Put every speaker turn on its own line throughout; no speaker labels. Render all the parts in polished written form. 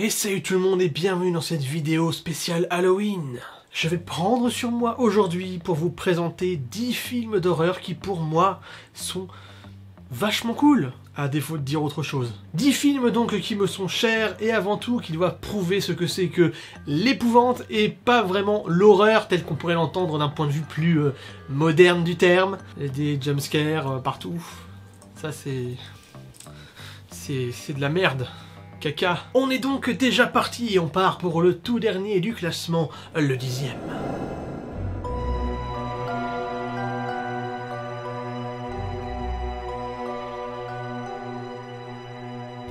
Et salut tout le monde et bienvenue dans cette vidéo spéciale Halloween. Je vais prendre sur moi aujourd'hui pour vous présenter 10 films d'horreur qui pour moi sont vachement cool, à défaut de dire autre chose. 10 films donc qui me sont chers et avant tout qui doivent prouver ce que c'est que l'épouvante et pas vraiment l'horreur telle qu'on pourrait l'entendre d'un point de vue plus moderne du terme. Des jumpscares partout, ça c'est de la merde. Caca. On est donc déjà parti et on part pour le tout dernier du classement, le 10e.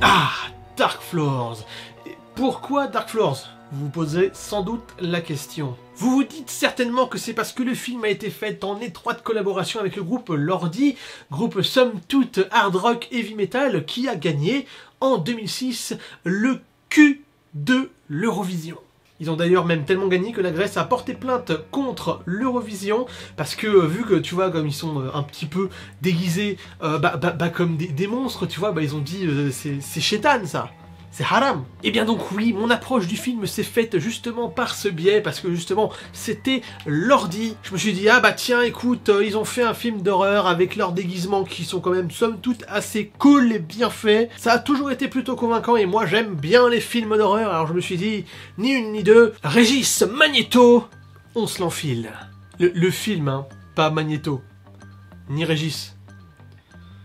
Ah, Dark Floors. Et pourquoi Dark Floors? Vous vous posez sans doute la question. Vous vous dites certainement que c'est parce que le film a été fait en étroite collaboration avec le groupe Lordi, groupe somme toute hard rock heavy metal qui a gagné en 2006 le Q de l'Eurovision. Ils ont d'ailleurs même tellement gagné que la Grèce a porté plainte contre l'Eurovision parce que vu que tu vois comme ils sont un petit peu déguisés comme des monstres, tu vois, ils ont dit c'est chétan ça. C'est haram. Et bien donc oui, mon approche du film s'est faite justement par ce biais, parce que justement, c'était Lordi. Je me suis dit, ah bah tiens, écoute, ils ont fait un film d'horreur avec leurs déguisements qui sont quand même, somme toute, assez cool et bien faits. Ça a toujours été plutôt convaincant et moi j'aime bien les films d'horreur, alors je me suis dit, ni une ni deux, Régis Magnéto, on se l'enfile. Le film, hein, pas Magnéto, ni Régis.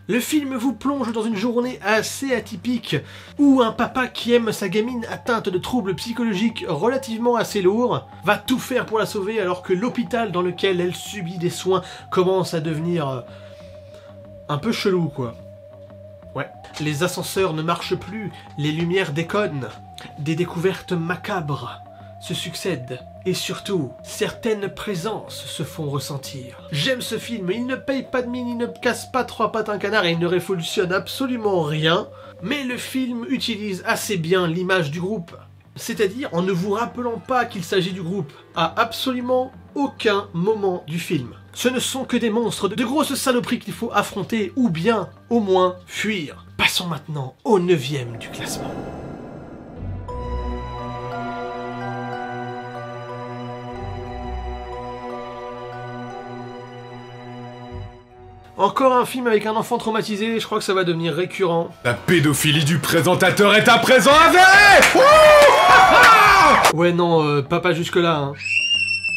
Le film vous plonge dans une journée assez atypique où un papa qui aime sa gamine atteinte de troubles psychologiques relativement assez lourds va tout faire pour la sauver alors que l'hôpital dans lequel elle subit des soins commence à devenir un peu chelou quoi. Ouais. Les ascenseurs ne marchent plus, les lumières déconnent, des découvertes macabres se succèdent. Et surtout, certaines présences se font ressentir. J'aime ce film, il ne paye pas de mine, il ne casse pas trois pattes un canard et il ne révolutionne absolument rien, mais le film utilise assez bien l'image du groupe. C'est-à-dire en ne vous rappelant pas qu'il s'agit du groupe à absolument aucun moment du film. Ce ne sont que des monstres, de grosses saloperies qu'il faut affronter ou bien, au moins, fuir. Passons maintenant au 9e du classement. Encore un film avec un enfant traumatisé, je crois que ça va devenir récurrent.
La pédophilie du présentateur est à présent avérée.
Ouais non, pas jusque là hein.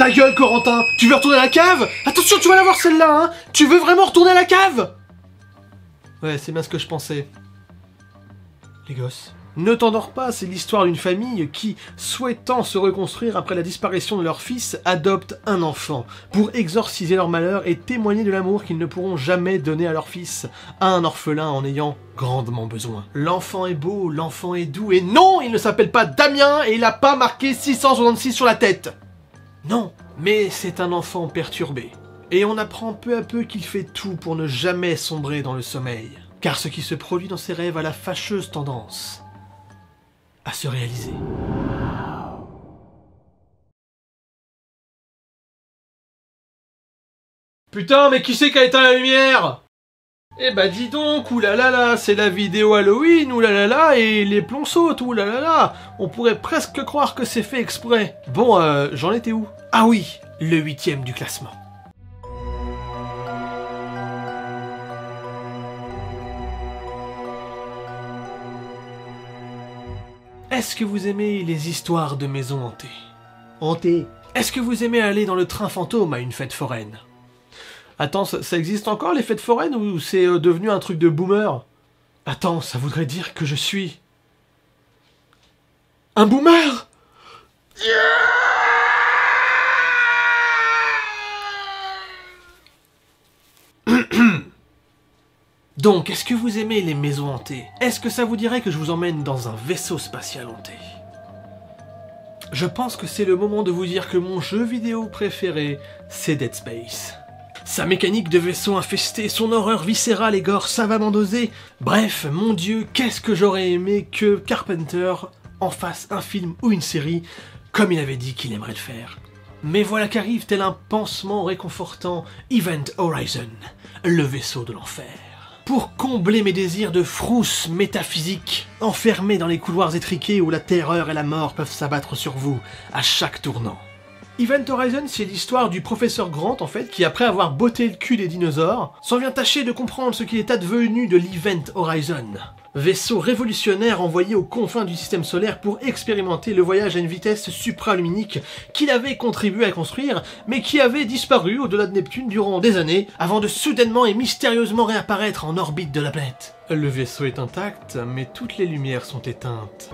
Ta gueule Corentin, tu veux retourner à la cave? Attention, tu vas la voir celle-là hein. Tu veux vraiment retourner à la cave? Ouais, c'est bien ce que je pensais. Les gosses. Ne t'endors pas, c'est l'histoire d'une famille qui, souhaitant se reconstruire après la disparition de leur fils, adopte un enfant pour exorciser leur malheur et témoigner de l'amour qu'ils ne pourront jamais donner à leur fils, à un orphelin en ayant grandement besoin. L'enfant est beau, l'enfant est doux, et non, il ne s'appelle pas Damien et il n'a pas marqué 666 sur la tête. Non, mais c'est un enfant perturbé. Et on apprend peu à peu qu'il fait tout pour ne jamais sombrer dans le sommeil. Car ce qui se produit dans ses rêves a la fâcheuse tendance à se réaliser. Putain, mais qui c'est qui a éteint la lumière? Eh bah dis donc, oulala, c'est la vidéo Halloween, oulala, et les plombs sautent, oulala. On pourrait presque croire que c'est fait exprès. Bon, j'en étais où? Ah oui, le 8e du classement. Est-ce que vous aimez les histoires de maisons hantées? Hantées? Est-ce que vous aimez aller dans le train fantôme à une fête foraine? Attends, ça existe encore les fêtes foraines ou c'est devenu un truc de boomer? Attends, ça voudrait dire que je suis... un boomer? Donc, est-ce que vous aimez les maisons hantées? Est-ce que ça vous dirait que je vous emmène dans un vaisseau spatial hanté? Je pense que c'est le moment de vous dire que mon jeu vidéo préféré, c'est Dead Space. Sa mécanique de vaisseau infesté, son horreur viscérale et gore savamment dosée. Bref, mon dieu, qu'est-ce que j'aurais aimé que Carpenter en fasse un film ou une série, comme il avait dit qu'il aimerait le faire. Mais voilà qu'arrive tel un pansement réconfortant Event Horizon, le vaisseau de l'enfer. pour combler mes désirs de frousse métaphysique, enfermé dans les couloirs étriqués où la terreur et la mort peuvent s'abattre sur vous à chaque tournant. Event Horizon, c'est l'histoire du professeur Grant, en fait, qui après avoir botté le cul des dinosaures, s'en vient tâcher de comprendre ce qu'il est advenu de l'Event Horizon. Vaisseau révolutionnaire envoyé aux confins du système solaire pour expérimenter le voyage à une vitesse supraluminique qu'il avait contribué à construire, mais qui avait disparu au-delà de Neptune durant des années, avant de soudainement et mystérieusement réapparaître en orbite de la planète. Le vaisseau est intact, mais toutes les lumières sont éteintes.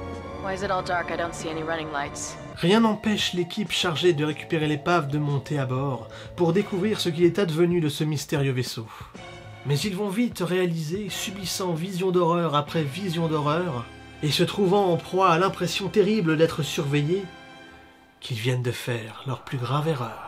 Rien n'empêche l'équipe chargée de récupérer l'épave de monter à bord pour découvrir ce qu'il est advenu de ce mystérieux vaisseau. Mais ils vont vite réaliser, subissant vision d'horreur après vision d'horreur, et se trouvant en proie à l'impression terrible d'être surveillés, qu'ils viennent de faire leur plus grave erreur.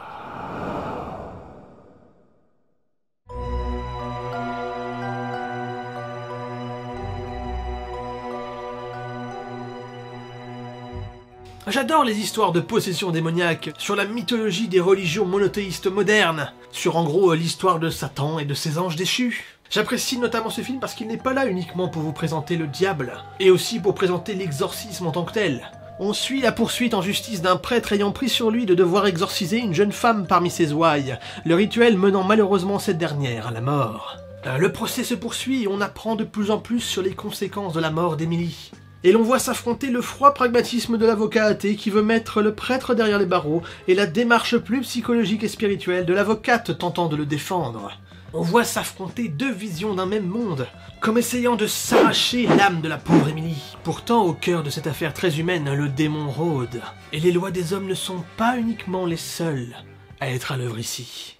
J'adore les histoires de possession démoniaque, sur la mythologie des religions monothéistes modernes, sur en gros l'histoire de Satan et de ses anges déchus. J'apprécie notamment ce film parce qu'il n'est pas là uniquement pour vous présenter le diable, et aussi pour présenter l'exorcisme en tant que tel. On suit la poursuite en justice d'un prêtre ayant pris sur lui de devoir exorciser une jeune femme parmi ses ouailles, le rituel menant malheureusement cette dernière à la mort. Le procès se poursuit et on apprend de plus en plus sur les conséquences de la mort d'Emily. Et l'on voit s'affronter le froid pragmatisme de l'avocat athée qui veut mettre le prêtre derrière les barreaux et la démarche plus psychologique et spirituelle de l'avocate tentant de le défendre. On voit s'affronter deux visions d'un même monde, comme essayant de s'arracher l'âme de la pauvre Emily. Pourtant, au cœur de cette affaire très humaine, le démon rôde. Et les lois des hommes ne sont pas uniquement les seules à être à l'œuvre ici.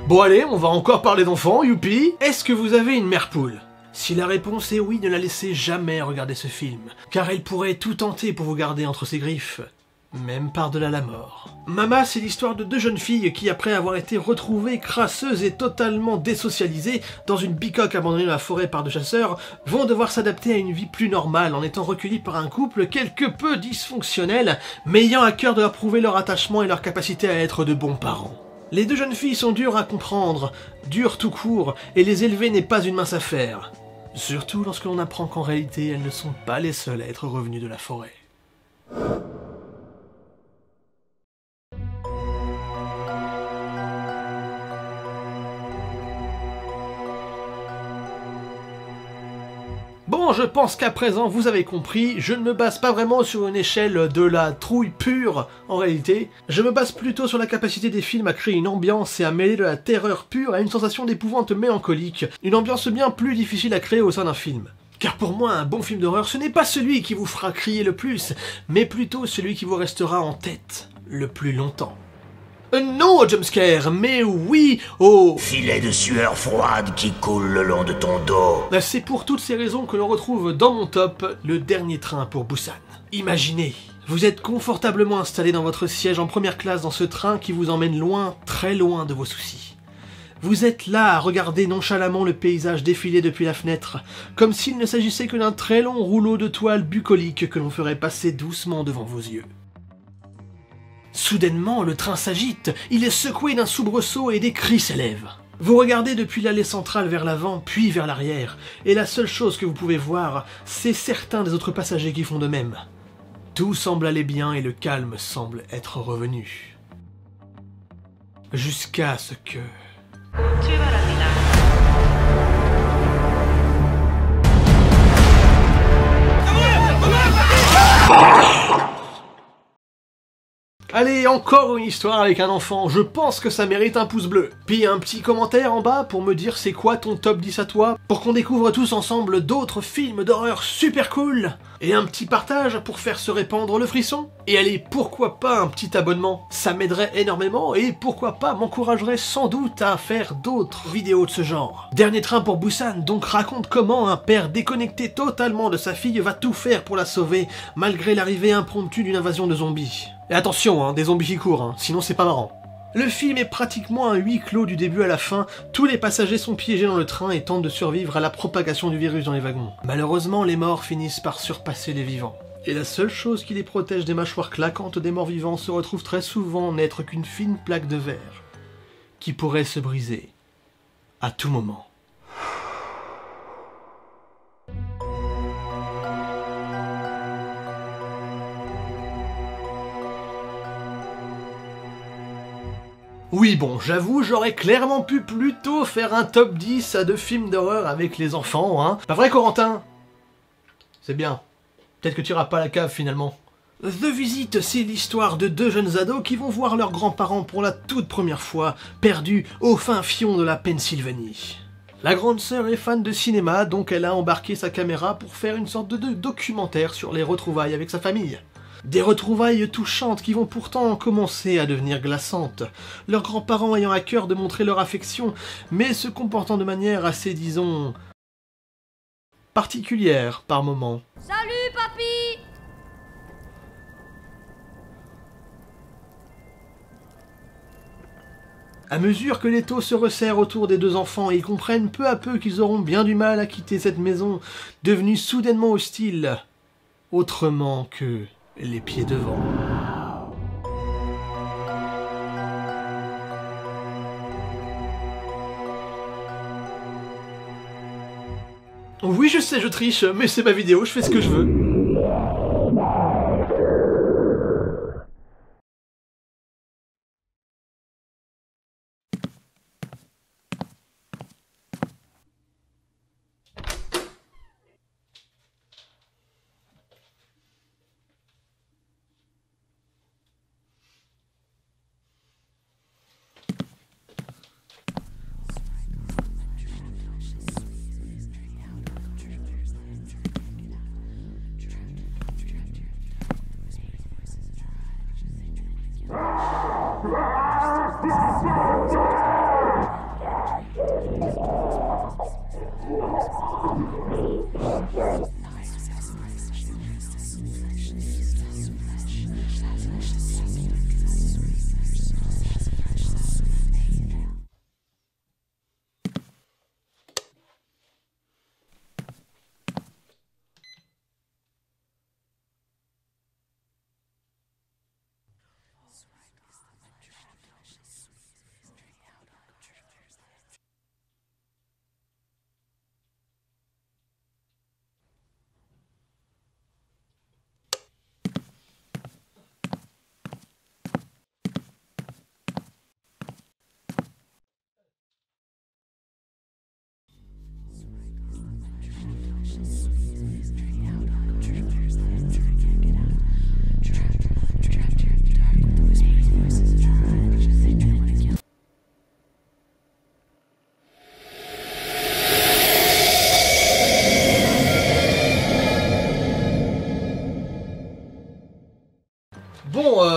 Bon allez, on va encore parler d'enfants, youpi. Est-ce que vous avez une mère poule? Si la réponse est oui, ne la laissez jamais regarder ce film, car elle pourrait tout tenter pour vous garder entre ses griffes, même par-delà la mort. Mama, c'est l'histoire de deux jeunes filles qui, après avoir été retrouvées crasseuses et totalement désocialisées dans une bicoque abandonnée dans la forêt par deux chasseurs, vont devoir s'adapter à une vie plus normale en étant recueillies par un couple quelque peu dysfonctionnel, mais ayant à cœur de leur prouver leur attachement et leur capacité à être de bons parents. Les deux jeunes filles sont dures à comprendre, dures tout court, et les élever n'est pas une mince affaire. Surtout lorsque l'on apprend qu'en réalité, elles ne sont pas les seules à être revenues de la forêt. Bon, je pense qu'à présent, vous avez compris, je ne me base pas vraiment sur une échelle de la trouille pure, en réalité. Je me base plutôt sur la capacité des films à créer une ambiance et à mêler de la terreur pure à une sensation d'épouvante mélancolique, une ambiance bien plus difficile à créer au sein d'un film. Car pour moi, un bon film d'horreur, ce n'est pas celui qui vous fera crier le plus, mais plutôt celui qui vous restera en tête le plus longtemps. Non au jumpscare, mais oui au
filet de sueur froide qui coule le long de ton dos.
C'est pour toutes ces raisons que l'on retrouve dans mon top le dernier train pour Busan. Imaginez, vous êtes confortablement installé dans votre siège en première classe dans ce train qui vous emmène loin, très loin de vos soucis. Vous êtes là à regarder nonchalamment le paysage défiler depuis la fenêtre, comme s'il ne s'agissait que d'un très long rouleau de toile bucolique que l'on ferait passer doucement devant vos yeux. Soudainement, le train s'agite, il est secoué d'un soubresaut et des cris s'élèvent. Vous regardez depuis l'allée centrale vers l'avant, puis vers l'arrière, et la seule chose que vous pouvez voir, c'est certains des autres passagers qui font de même. Tout semble aller bien et le calme semble être revenu. Jusqu'à ce que... Allez, encore une histoire avec un enfant, je pense que ça mérite un pouce bleu. Puis un petit commentaire en bas pour me dire c'est quoi ton top 10 à toi, pour qu'on découvre tous ensemble d'autres films d'horreur super cool. Et un petit partage pour faire se répandre le frisson. Et allez, pourquoi pas un petit abonnement, ça m'aiderait énormément et pourquoi pas m'encouragerait sans doute à faire d'autres vidéos de ce genre. Dernier train pour Busan donc raconte comment un père déconnecté totalement de sa fille va tout faire pour la sauver malgré l'arrivée impromptue d'une invasion de zombies. Et attention, des zombies qui courent, sinon c'est pas marrant. Le film est pratiquement un huis clos du début à la fin, tous les passagers sont piégés dans le train et tentent de survivre à la propagation du virus dans les wagons. Malheureusement, les morts finissent par surpasser les vivants. Et la seule chose qui les protège des mâchoires claquantes des morts vivants se retrouve très souvent n'être qu'une fine plaque de verre, qui pourrait se briser à tout moment. Oui bon, j'avoue, j'aurais clairement pu plutôt faire un top 10 de films d'horreur avec les enfants, hein. Pas vrai Corentin? C'est bien. Peut-être que tu iras pas à la cave finalement. The Visit, c'est l'histoire de deux jeunes ados qui vont voir leurs grands-parents pour la toute première fois, perdus au fin fond de la Pennsylvanie. La grande sœur est fan de cinéma, donc elle a embarqué sa caméra pour faire une sorte de documentaire sur les retrouvailles avec sa famille. Des retrouvailles touchantes qui vont pourtant commencer à devenir glaçantes, leurs grands-parents ayant à cœur de montrer leur affection, mais se comportant de manière assez, disons, particulière par moments.
Salut, papy!
À mesure que l'étau se resserre autour des deux enfants, ils comprennent peu à peu qu'ils auront bien du mal à quitter cette maison, devenue soudainement hostile, autrement que les pieds devant. Oui, je sais, je triche, mais c'est ma vidéo, je fais ce que je veux.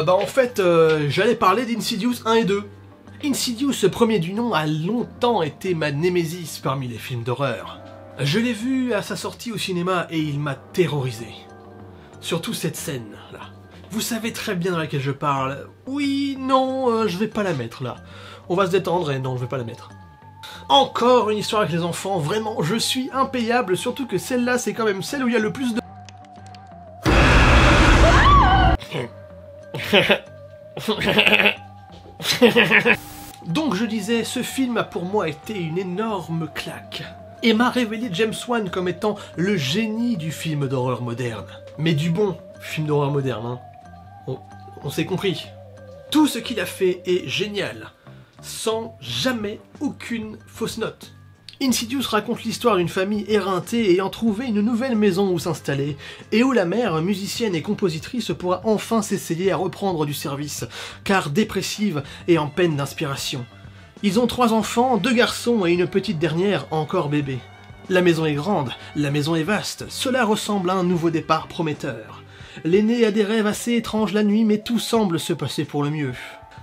En fait, j'allais parler d'Insidious 1 et 2. Insidious, premier du nom, a longtemps été ma némésis parmi les films d'horreur. Je l'ai vu à sa sortie au cinéma et il m'a terrorisé. Surtout cette scène, là. Vous savez très bien dans laquelle je parle. Oui, non, je vais pas la mettre, là. On va se détendre et non, je vais pas la mettre. Encore une histoire avec les enfants, vraiment, je suis impayable, surtout que celle-là, c'est quand même celle où il y a le plus de... Donc je disais, ce film a pour moi été une énorme claque et m'a révélé James Wan comme étant le génie du film d'horreur moderne. Mais du bon film d'horreur moderne, hein. On s'est compris. Tout ce qu'il a fait est génial, sans jamais aucune fausse note. Insidious raconte l'histoire d'une famille éreintée ayant trouvé une nouvelle maison où s'installer, et où la mère, musicienne et compositrice, pourra enfin s'essayer à reprendre du service, car dépressive et en peine d'inspiration. Ils ont 3 enfants, 2 garçons et une petite dernière encore bébé. La maison est grande, la maison est vaste, cela ressemble à un nouveau départ prometteur. L'aîné a des rêves assez étranges la nuit, mais tout semble se passer pour le mieux.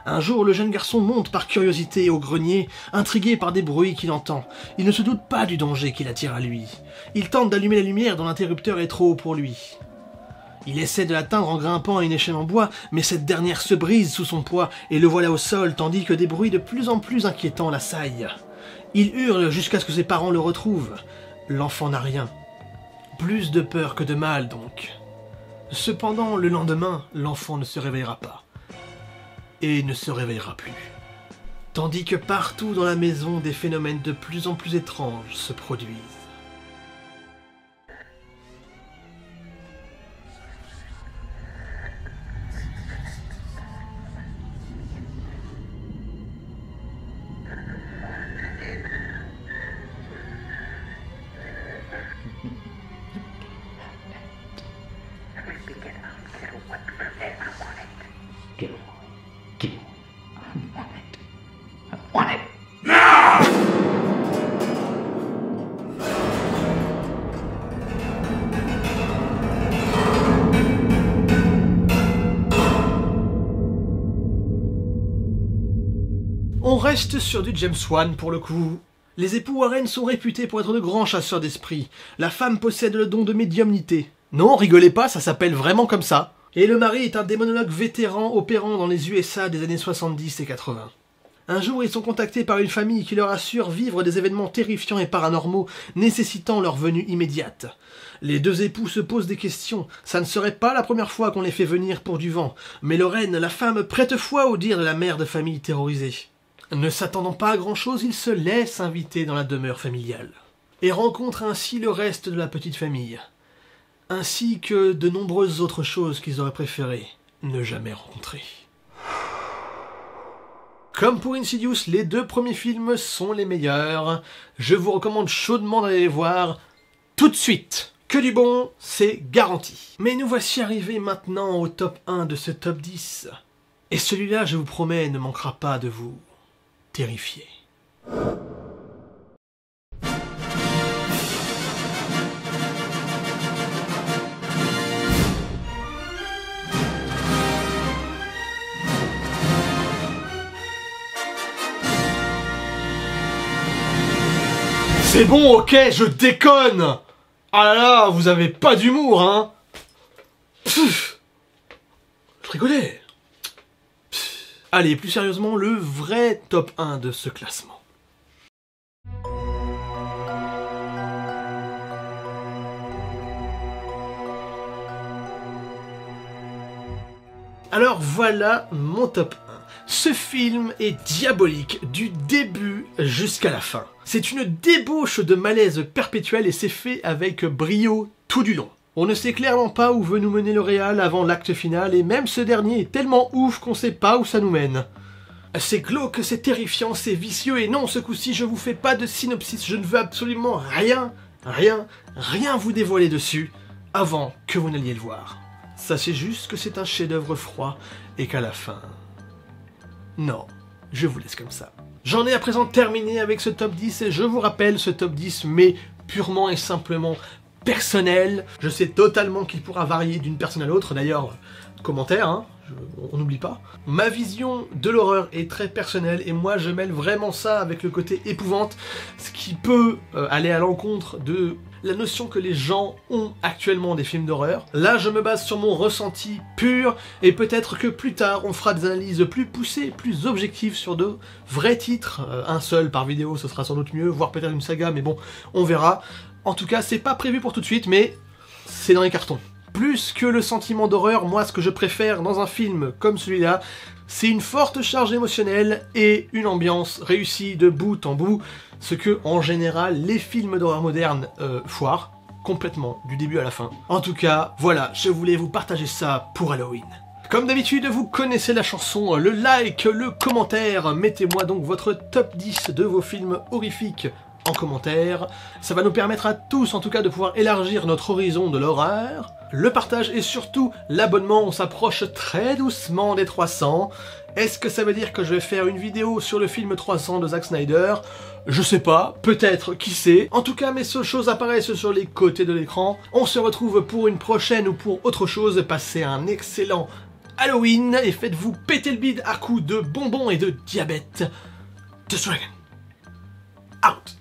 Un jour, le jeune garçon monte par curiosité au grenier, intrigué par des bruits qu'il entend. Il ne se doute pas du danger qui l'attire à lui. Il tente d'allumer la lumière dont l'interrupteur est trop haut pour lui. Il essaie de l'atteindre en grimpant à une échelle en bois, mais cette dernière se brise sous son poids et le voilà au sol, tandis que des bruits de plus en plus inquiétants l'assaillent. Il hurle jusqu'à ce que ses parents le retrouvent. L'enfant n'a rien. Plus de peur que de mal, donc. Cependant, le lendemain, l'enfant ne se réveillera pas. Et ne se réveillera plus. Tandis que partout dans la maison, des phénomènes de plus en plus étranges se produisent. On reste sur du James Wan pour le coup. Les époux Warren sont réputés pour être de grands chasseurs d'esprit. La femme possède le don de médiumnité. Non, rigolez pas, ça s'appelle vraiment comme ça. Et le mari est un démonologue vétéran opérant dans les USA des années 70 et 80. Un jour, ils sont contactés par une famille qui leur assure vivre des événements terrifiants et paranormaux nécessitant leur venue immédiate. Les deux époux se posent des questions. Ça ne serait pas la première fois qu'on les fait venir pour du vent. Mais Lorraine, la femme, prête foi au dire de la mère de famille terrorisée. Ne s'attendant pas à grand-chose, il se laisse inviter dans la demeure familiale. Et rencontre ainsi le reste de la petite famille. Ainsi que de nombreuses autres choses qu'ils auraient préféré ne jamais rencontrer. Comme pour Insidious, les deux premiers films sont les meilleurs. Je vous recommande chaudement d'aller les voir tout de suite. Que du bon, c'est garanti. Mais nous voici arrivés maintenant au top 1 de ce top 10. Et celui-là, je vous promets, ne manquera pas de vous terrifier. C'est bon, ok, je déconne. Ah là là, vous avez pas d'humour, hein. Pfff. Je rigolais. Allez, plus sérieusement, le vrai top 1 de ce classement. Alors voilà mon top 1. Ce film est diabolique du début jusqu'à la fin. C'est une débauche de malaise perpétuel et c'est fait avec brio tout du long. On ne sait clairement pas où veut nous mener le réal avant l'acte final, et même ce dernier est tellement ouf qu'on sait pas où ça nous mène. C'est glauque, c'est terrifiant, c'est vicieux, et non, ce coup-ci, je vous fais pas de synopsis, je ne veux absolument rien vous dévoiler dessus, avant que vous n'alliez le voir. Sachez juste que c'est un chef-d'œuvre froid, et qu'à la fin... Non, je vous laisse comme ça. J'en ai à présent terminé avec ce top 10, et je vous rappelle, ce top 10 mais purement et simplement personnel. Je sais totalement qu'il pourra varier d'une personne à l'autre, d'ailleurs, commentaire, hein, on n'oublie pas. Ma vision de l'horreur est très personnelle, et moi je mêle vraiment ça avec le côté épouvante, ce qui peut aller à l'encontre de la notion que les gens ont actuellement des films d'horreur. Là, je me base sur mon ressenti pur, et peut-être que plus tard, on fera des analyses plus poussées, plus objectives sur de vrais titres. Un seul par vidéo, ce sera sans doute mieux, voire peut-être une saga, mais bon, on verra. En tout cas, c'est pas prévu pour tout de suite, mais c'est dans les cartons. Plus que le sentiment d'horreur, moi, ce que je préfère dans un film comme celui-là, c'est une forte charge émotionnelle et une ambiance réussie de bout en bout, ce que, en général, les films d'horreur modernes foirent complètement, du début à la fin. En tout cas, voilà, je voulais vous partager ça pour Halloween. Comme d'habitude, vous connaissez la chanson, le like, le commentaire, mettez-moi donc votre top 10 de vos films horrifiques en commentaire. Ça va nous permettre à tous, en tout cas, de pouvoir élargir notre horizon de l'horreur. Le partage et surtout l'abonnement, on s'approche très doucement des 300. Est-ce que ça veut dire que je vais faire une vidéo sur le film 300 de Zack Snyder? Je sais pas, peut-être, qui sait. En tout cas, mes seules choses apparaissent sur les côtés de l'écran. On se retrouve pour une prochaine ou pour autre chose. Passez un excellent Halloween et faites-vous péter le bide à coups de bonbons et de diabète. The Dragon. Out.